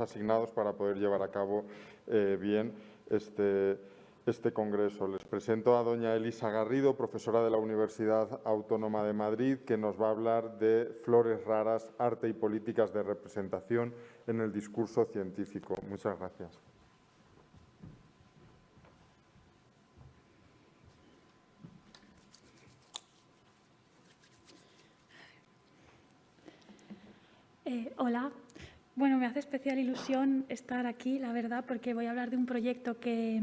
asignados para poder llevar a cabo bien este congreso. Les presento a doña Elisa Garrido, profesora de la Universidad Autónoma de Madrid, que nos va a hablar de flores raras, arte y políticas de representación en el discurso científico. Muchas gracias. Hola. Bueno, me hace especial ilusión estar aquí, la verdad, porque voy a hablar de un proyecto que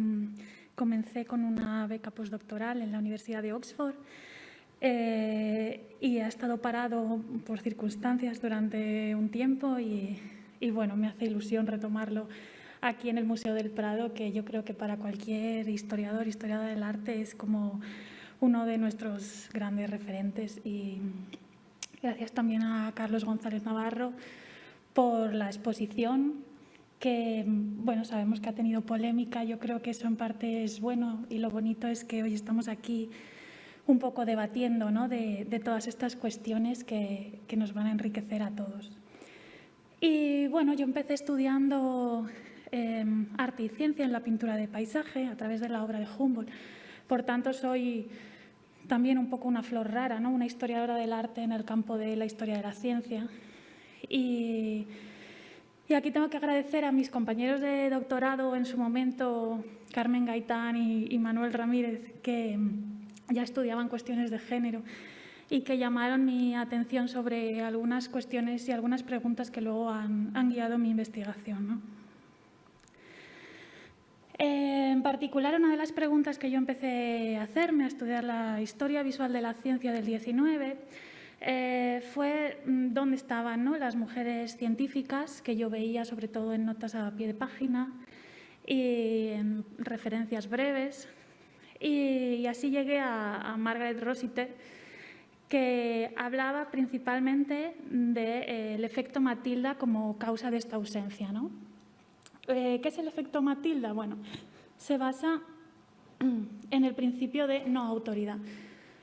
comencé con una beca postdoctoral en la Universidad de Oxford y ha estado parado por circunstancias durante un tiempo y bueno, me hace ilusión retomarlo aquí en el Museo del Prado, que yo creo que para cualquier historiadora del arte es como uno de nuestros grandes referentes. Y gracias también a Carlos González Navarro por la exposición, que bueno, sabemos que ha tenido polémica. Yo creo que eso en parte es bueno y lo bonito es que hoy estamos aquí un poco debatiendo, ¿no?, de todas estas cuestiones que nos van a enriquecer a todos. Y bueno, yo empecé estudiando arte y ciencia en la pintura de paisaje a través de la obra de Humboldt. Por tanto, soy también un poco una flor rara, ¿no?, una historiadora del arte en el campo de la historia de la ciencia. Y aquí tengo que agradecer a mis compañeros de doctorado en su momento, Carmen Gaitán y Manuel Ramírez, que ya estudiaban cuestiones de género y que llamaron mi atención sobre algunas cuestiones y algunas preguntas que luego han guiado mi investigación, ¿no? En particular, una de las preguntas que yo empecé a hacerme, a estudiar la historia visual de la ciencia del 19, fue dónde estaban, ¿no?, las mujeres científicas que yo veía sobre todo en notas a pie de página y en referencias breves. Y así llegué a Margaret Rossiter, que hablaba principalmente del efecto Matilda como causa de esta ausencia, ¿no? ¿Qué es el efecto Matilda? Bueno, se basa en el principio de no autoridad.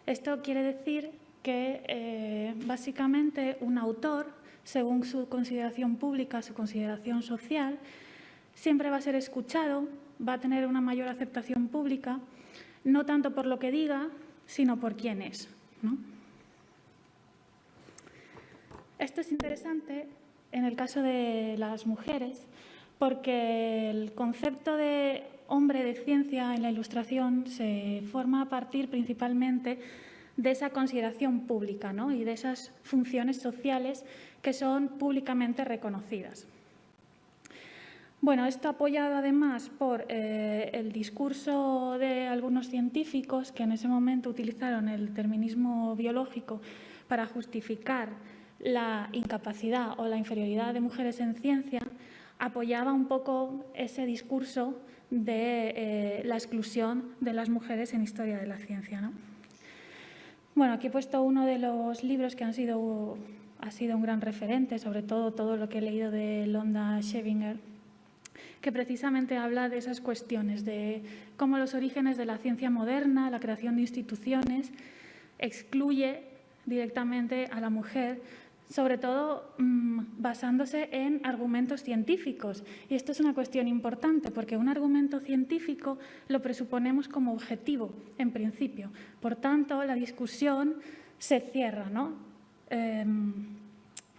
Esto quiere decir que básicamente un autor, según su consideración pública, su consideración social, siempre va a ser escuchado, va a tener una mayor aceptación pública, no tanto por lo que diga, sino por quién es, ¿no? Esto es interesante en el caso de las mujeres, porque el concepto de hombre de ciencia en la Ilustración se forma a partir principalmente de esa consideración pública, ¿no?, y de esas funciones sociales que son públicamente reconocidas. Bueno, esto apoyado además por el discurso de algunos científicos que en ese momento utilizaron el determinismo biológico para justificar la incapacidad o la inferioridad de mujeres en ciencia, apoyaba un poco ese discurso de la exclusión de las mujeres en historia de la ciencia, ¿no? Bueno, aquí he puesto uno de los libros que ha sido un gran referente, sobre todo lo que he leído de Londa Schevinger, que precisamente habla de esas cuestiones, de cómo los orígenes de la ciencia moderna, la creación de instituciones, excluye directamente a la mujer, sobre todo basándose en argumentos científicos. Y esto es una cuestión importante, porque un argumento científico lo presuponemos como objetivo, en principio. Por tanto, la discusión se cierra, ¿no?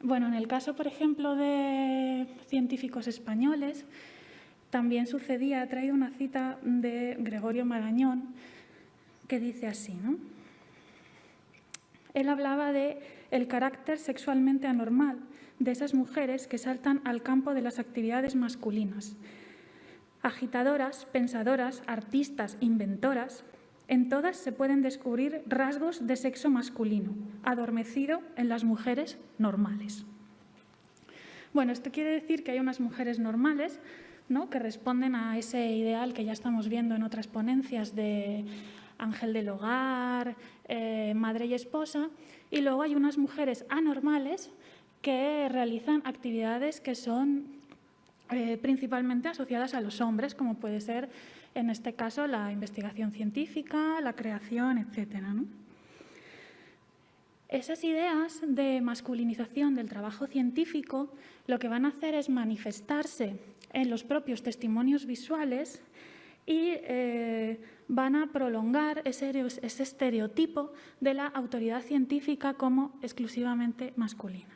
Bueno, en el caso, por ejemplo, de científicos españoles, también sucedía. He traído una cita de Gregorio Marañón que dice así, ¿no? Él hablaba de el carácter sexualmente anormal de esas mujeres que saltan al campo de las actividades masculinas. Agitadoras, pensadoras, artistas, inventoras, en todas se pueden descubrir rasgos de sexo masculino, adormecido en las mujeres normales. Bueno, esto quiere decir que hay unas mujeres normales, ¿no?, que responden a ese ideal que ya estamos viendo en otras ponencias de ángel del hogar, madre y esposa, y luego hay unas mujeres anormales que realizan actividades que son principalmente asociadas a los hombres, como puede ser, en este caso, la investigación científica, la creación, etcétera, ¿no? Esas ideas de masculinización del trabajo científico lo que van a hacer es manifestarse en los propios testimonios visuales y van a prolongar ese estereotipo de la autoridad científica como exclusivamente masculina.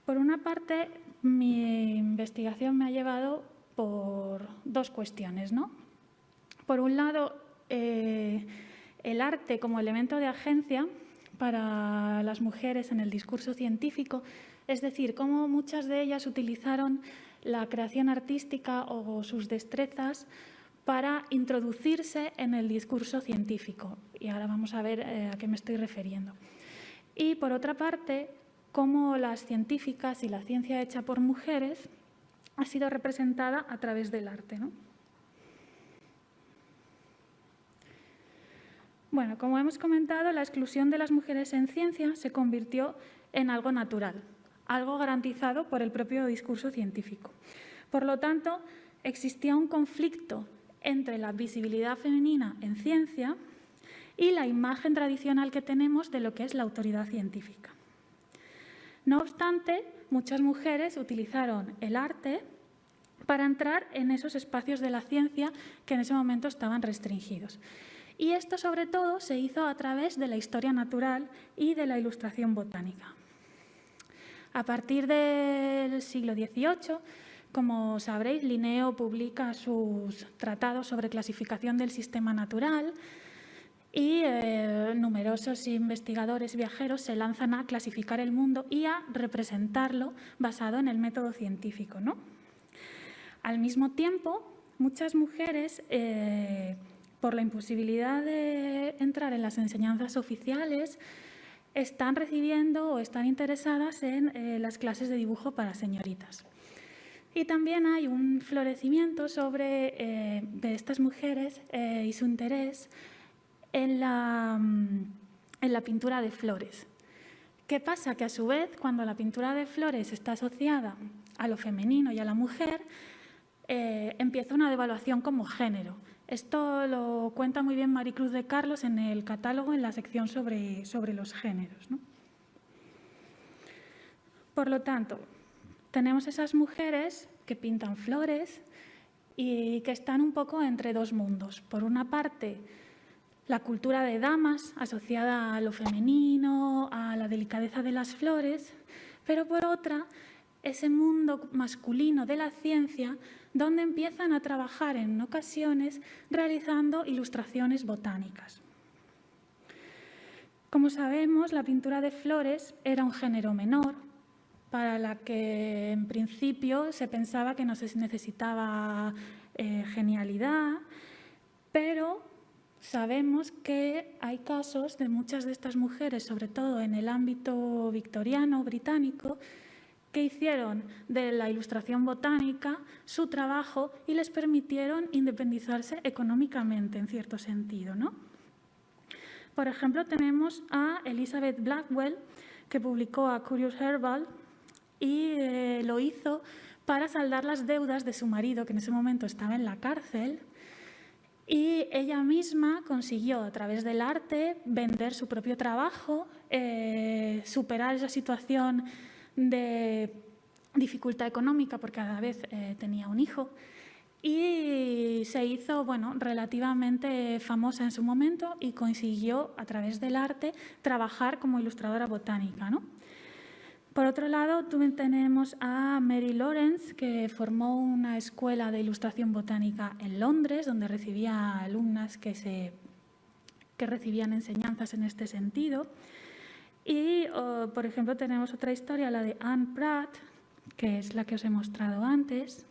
Por una parte, mi investigación me ha llevado por dos cuestiones, ¿no? Por un lado, el arte como elemento de agencia para las mujeres en el discurso científico, es decir, cómo muchas de ellas utilizaron la creación artística o sus destrezas para introducirse en el discurso científico. Y ahora vamos a ver a qué me estoy refiriendo. Y por otra parte, cómo las científicas y la ciencia hecha por mujeres ha sido representada a través del arte, ¿no? Bueno, como hemos comentado, la exclusión de las mujeres en ciencia se convirtió en algo natural, algo garantizado por el propio discurso científico. Por lo tanto, existía un conflicto entre la visibilidad femenina en ciencia y la imagen tradicional que tenemos de lo que es la autoridad científica. No obstante, muchas mujeres utilizaron el arte para entrar en esos espacios de la ciencia que en ese momento estaban restringidos. Y esto, sobre todo, se hizo a través de la historia natural y de la ilustración botánica. A partir del siglo XVIII, como sabréis, Linneo publica sus tratados sobre clasificación del sistema natural y numerosos investigadores viajeros se lanzan a clasificar el mundo y a representarlo basado en el método científico, ¿no? Al mismo tiempo, muchas mujeres, por la imposibilidad de entrar en las enseñanzas oficiales, están recibiendo o están interesadas en las clases de dibujo para señoritas. Y también hay un florecimiento de estas mujeres y su interés en la pintura de flores. ¿Qué pasa? Que a su vez, cuando la pintura de flores está asociada a lo femenino y a la mujer, empieza una devaluación como género. Esto lo cuenta muy bien Maricruz de Carlos en el catálogo, en la sección sobre los géneros, ¿no? Por lo tanto, tenemos esas mujeres que pintan flores y que están un poco entre dos mundos. Por una parte, la cultura de damas asociada a lo femenino, a la delicadeza de las flores, pero por otra, ese mundo masculino de la ciencia donde empiezan a trabajar en ocasiones realizando ilustraciones botánicas. Como sabemos, la pintura de flores era un género menor, para la que en principio se pensaba que no se necesitaba genialidad, pero sabemos que hay casos de muchas de estas mujeres, sobre todo en el ámbito victoriano británico, que hicieron de la ilustración botánica su trabajo y les permitieron independizarse económicamente, en cierto sentido, ¿no? Por ejemplo, tenemos a Elizabeth Blackwell, que publicó A Curious Herbal y lo hizo para saldar las deudas de su marido, que en ese momento estaba en la cárcel, y ella misma consiguió, a través del arte, vender su propio trabajo, superar esa situación de dificultad económica porque cada vez tenía un hijo, y se hizo, bueno, relativamente famosa en su momento y consiguió, a través del arte, trabajar como ilustradora botánica, ¿no? Por otro lado, también tenemos a Mary Lawrence, que formó una escuela de ilustración botánica en Londres, donde recibía alumnas que recibían enseñanzas en este sentido. Y, por ejemplo, tenemos otra historia, la de Anne Pratt, que es la que os he mostrado antes,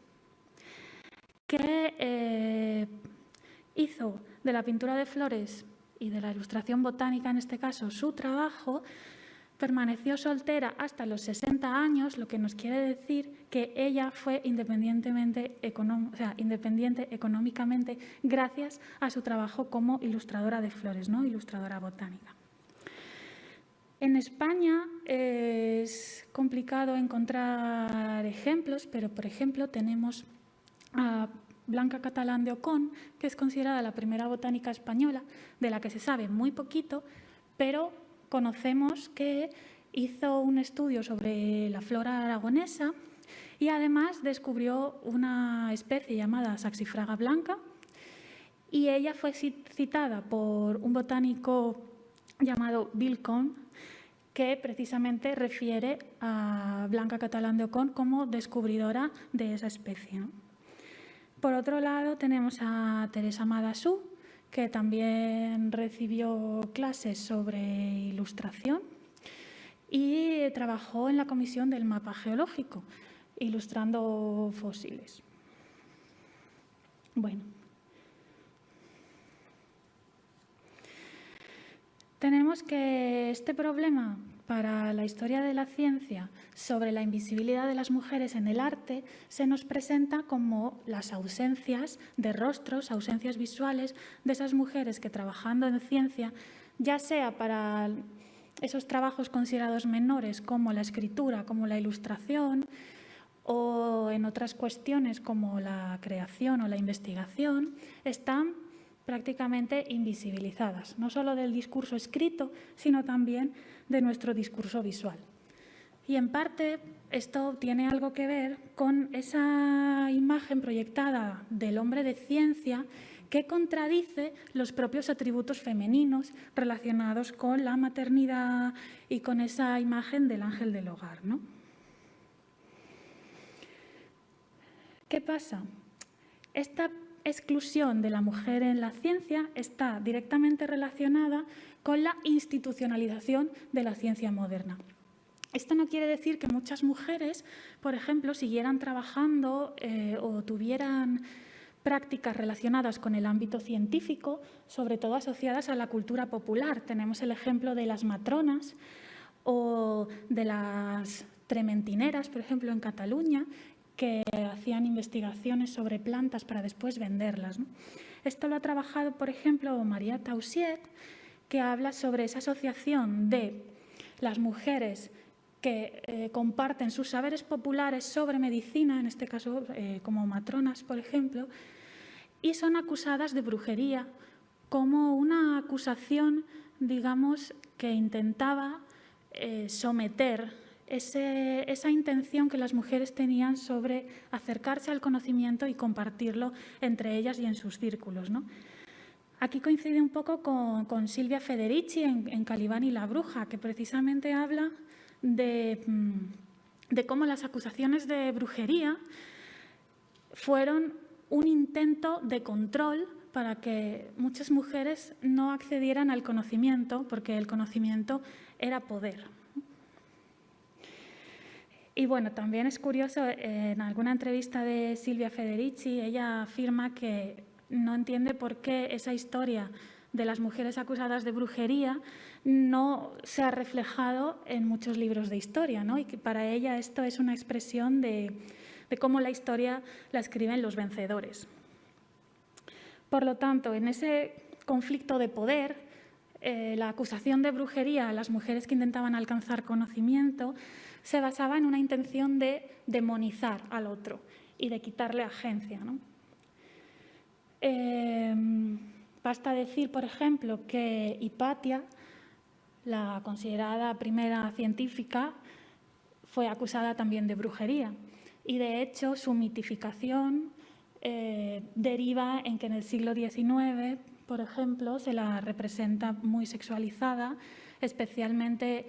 que hizo de la pintura de flores y de la ilustración botánica, en este caso, su trabajo. Permaneció soltera hasta los 60 años, lo que nos quiere decir que ella fue independiente económicamente gracias a su trabajo como ilustradora de flores, ¿no? Ilustradora botánica. En España es complicado encontrar ejemplos, pero, por ejemplo, tenemos a Blanca Catalán de Ocón, que es considerada la primera botánica española, de la que se sabe muy poquito, pero conocemos que hizo un estudio sobre la flora aragonesa y además descubrió una especie llamada Saxifraga blanca, y ella fue citada por un botánico llamado Bill Cohn, que precisamente refiere a Blanca Catalán de Ocón como descubridora de esa especie, ¿no? Por otro lado, tenemos a Teresa Madasú, que también recibió clases sobre ilustración y trabajó en la comisión del mapa geológico, ilustrando fósiles. Bueno. Tenemos que este problema para la historia de la ciencia sobre la invisibilidad de las mujeres en el arte se nos presenta como las ausencias de rostros, ausencias visuales de esas mujeres que trabajando en ciencia, ya sea para esos trabajos considerados menores como la escritura, como la ilustración, o en otras cuestiones como la creación o la investigación, están prácticamente invisibilizadas, no solo del discurso escrito, sino también de nuestro discurso visual. Y en parte esto tiene algo que ver con esa imagen proyectada del hombre de ciencia que contradice los propios atributos femeninos relacionados con la maternidad y con esa imagen del ángel del hogar, ¿no? ¿Qué pasa? Esta exclusión de la mujer en la ciencia está directamente relacionada con la institucionalización de la ciencia moderna. Esto no quiere decir que muchas mujeres, por ejemplo, siguieran trabajando o tuvieran prácticas relacionadas con el ámbito científico, sobre todo asociadas a la cultura popular. Tenemos el ejemplo de las matronas o de las trementineras, por ejemplo, en Cataluña, que hacían investigaciones sobre plantas para después venderlas, ¿no? Esto lo ha trabajado, por ejemplo, María Taussiet, que habla sobre esa asociación de las mujeres que comparten sus saberes populares sobre medicina, en este caso como matronas, por ejemplo, y son acusadas de brujería, como una acusación, digamos, que intentaba someter esa intención que las mujeres tenían sobre acercarse al conocimiento y compartirlo entre ellas y en sus círculos, ¿no? Aquí coincide un poco con Silvia Federici en Calibán y la bruja, que precisamente habla de cómo las acusaciones de brujería fueron un intento de control para que muchas mujeres no accedieran al conocimiento, porque el conocimiento era poder. Y bueno, también es curioso, en alguna entrevista de Silvia Federici, ella afirma que no entiende por qué esa historia de las mujeres acusadas de brujería no se ha reflejado en muchos libros de historia, ¿no? Y que para ella esto es una expresión de cómo la historia la escriben los vencedores. Por lo tanto, en ese conflicto de poder, la acusación de brujería a las mujeres que intentaban alcanzar conocimiento se basaba en una intención de demonizar al otro y de quitarle agencia, ¿no? Basta decir, por ejemplo, que Hipatia, la considerada primera científica, fue acusada también de brujería. Y, de hecho, su mitificación deriva en que en el siglo XIX, por ejemplo, se la representa muy sexualizada, especialmente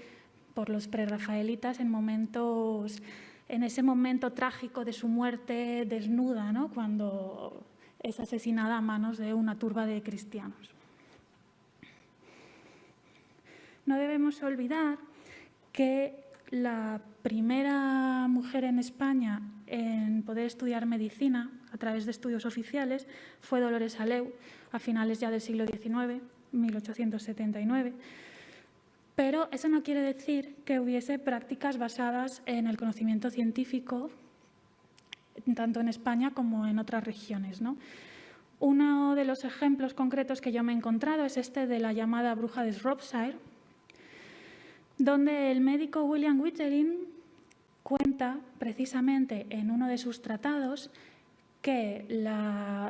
por los prerrafaelitas en ese momento trágico de su muerte desnuda, ¿no? Cuando es asesinada a manos de una turba de cristianos. No debemos olvidar que la primera mujer en España en poder estudiar medicina a través de estudios oficiales fue Dolores Aleu, a finales ya del siglo XIX, 1879. Pero eso no quiere decir que hubiese prácticas basadas en el conocimiento científico, tanto en España como en otras regiones, ¿no? Uno de los ejemplos concretos que yo me he encontrado es este de la llamada bruja de Shropshire, donde el médico William Whitelin cuenta precisamente en uno de sus tratados que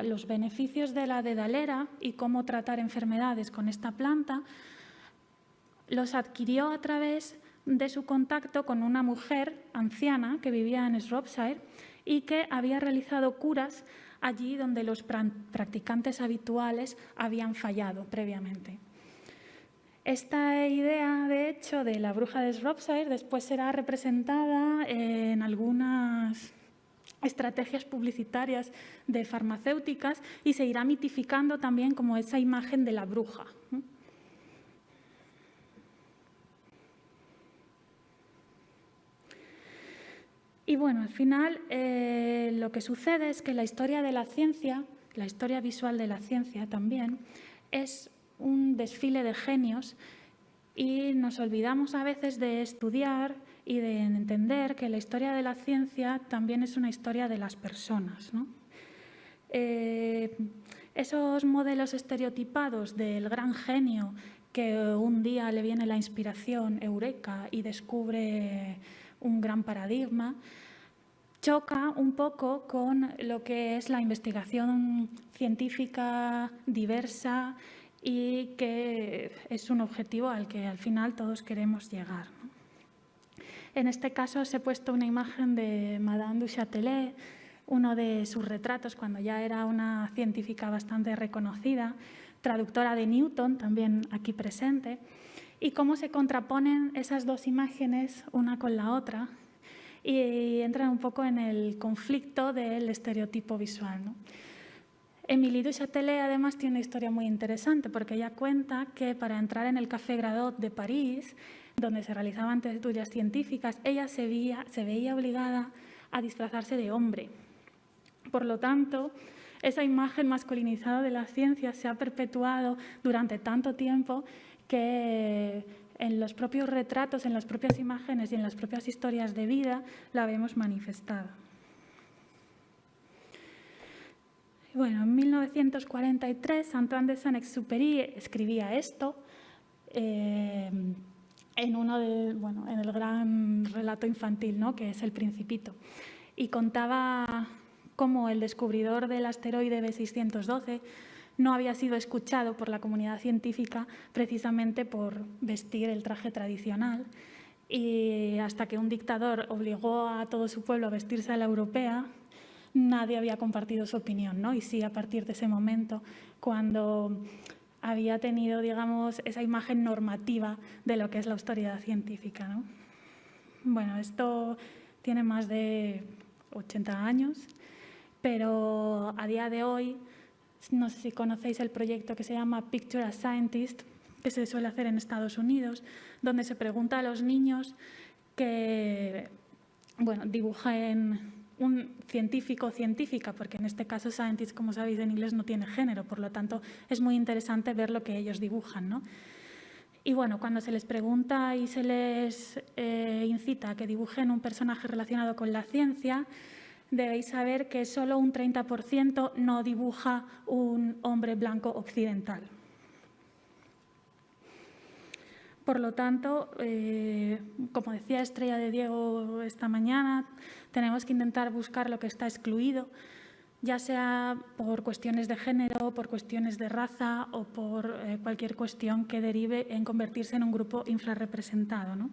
los beneficios de la dedalera y cómo tratar enfermedades con esta planta los adquirió a través de su contacto con una mujer anciana que vivía en Shropshire y que había realizado curas allí donde los practicantes habituales habían fallado previamente. Esta idea, de hecho, de la bruja de Shropshire después será representada en algunas estrategias publicitarias de farmacéuticas y se irá mitificando también como esa imagen de la bruja. Y bueno, al final lo que sucede es que la historia de la ciencia, la historia visual de la ciencia también, es un desfile de genios y nos olvidamos a veces de estudiar y de entender que la historia de la ciencia también es una historia de las personas, ¿no? Esos modelos estereotipados del gran genio que un día le viene la inspiración, eureka, y descubre un gran paradigma, choca un poco con lo que es la investigación científica diversa y que es un objetivo al que al final todos queremos llegar, ¿no? En este caso os he puesto una imagen de Madame du Châtelet, uno de sus retratos cuando ya era una científica bastante reconocida, traductora de Newton, también aquí presente, y cómo se contraponen esas dos imágenes una con la otra y entran un poco en el conflicto del estereotipo visual, ¿no? Émilie du Châtelet además tiene una historia muy interesante porque ella cuenta que para entrar en el Café Gradot de París, donde se realizaban tertulias científicas, ella se veía obligada a disfrazarse de hombre. Por lo tanto, esa imagen masculinizada de la ciencia se ha perpetuado durante tanto tiempo que en los propios retratos, en las propias imágenes y en las propias historias de vida la vemos manifestada. Bueno, en 1943, Antoine de Saint-Exupéry escribía esto en el gran relato infantil, ¿no?, que es El Principito, y contaba cómo el descubridor del asteroide B612 no había sido escuchado por la comunidad científica precisamente por vestir el traje tradicional, y hasta que un dictador obligó a todo su pueblo a vestirse a la europea, nadie había compartido su opinión, ¿no? Y sí, a partir de ese momento, cuando había tenido, digamos, esa imagen normativa de lo que es la autoridad científica, ¿no? Bueno, esto tiene más de 80 años, pero a día de hoy, no sé si conocéis el proyecto que se llama Picture a Scientist, que se suele hacer en Estados Unidos, donde se pregunta a los niños que, bueno, dibujen un científico o científica, porque en este caso scientist, como sabéis, en inglés no tiene género, por lo tanto es muy interesante ver lo que ellos dibujan, ¿no? Y bueno, cuando se les pregunta y se les incita a que dibujen un personaje relacionado con la ciencia, debéis saber que solo un 30% no dibuja un hombre blanco occidental. Por lo tanto, como decía Estrella de Diego esta mañana, tenemos que intentar buscar lo que está excluido, ya sea por cuestiones de género, por cuestiones de raza o por cualquier cuestión que derive en convertirse en un grupo infrarrepresentado, ¿no?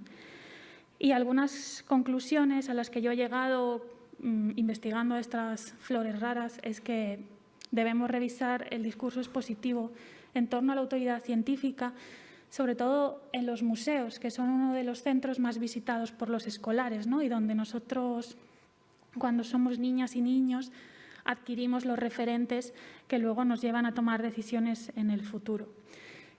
Y algunas conclusiones a las que yo he llegado investigando estas flores raras es que debemos revisar el discurso expositivo en torno a la autoridad científica, sobre todo en los museos, que son uno de los centros más visitados por los escolares, ¿no? Y donde nosotros, cuando somos niñas y niños, adquirimos los referentes que luego nos llevan a tomar decisiones en el futuro.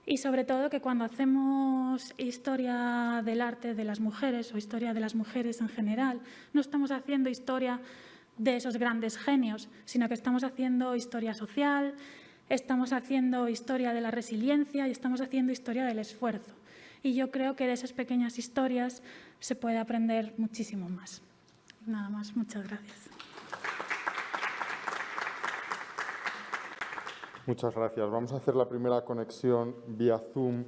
Y sobre todo que cuando hacemos historia del arte de las mujeres o historia de las mujeres en general, no estamos haciendo historia de esos grandes genios, sino que estamos haciendo historia social, estamos haciendo historia de la resiliencia y estamos haciendo historia del esfuerzo. Y yo creo que de esas pequeñas historias se puede aprender muchísimo más. Nada más, muchas gracias. Muchas gracias. Vamos a hacer la primera conexión vía Zoom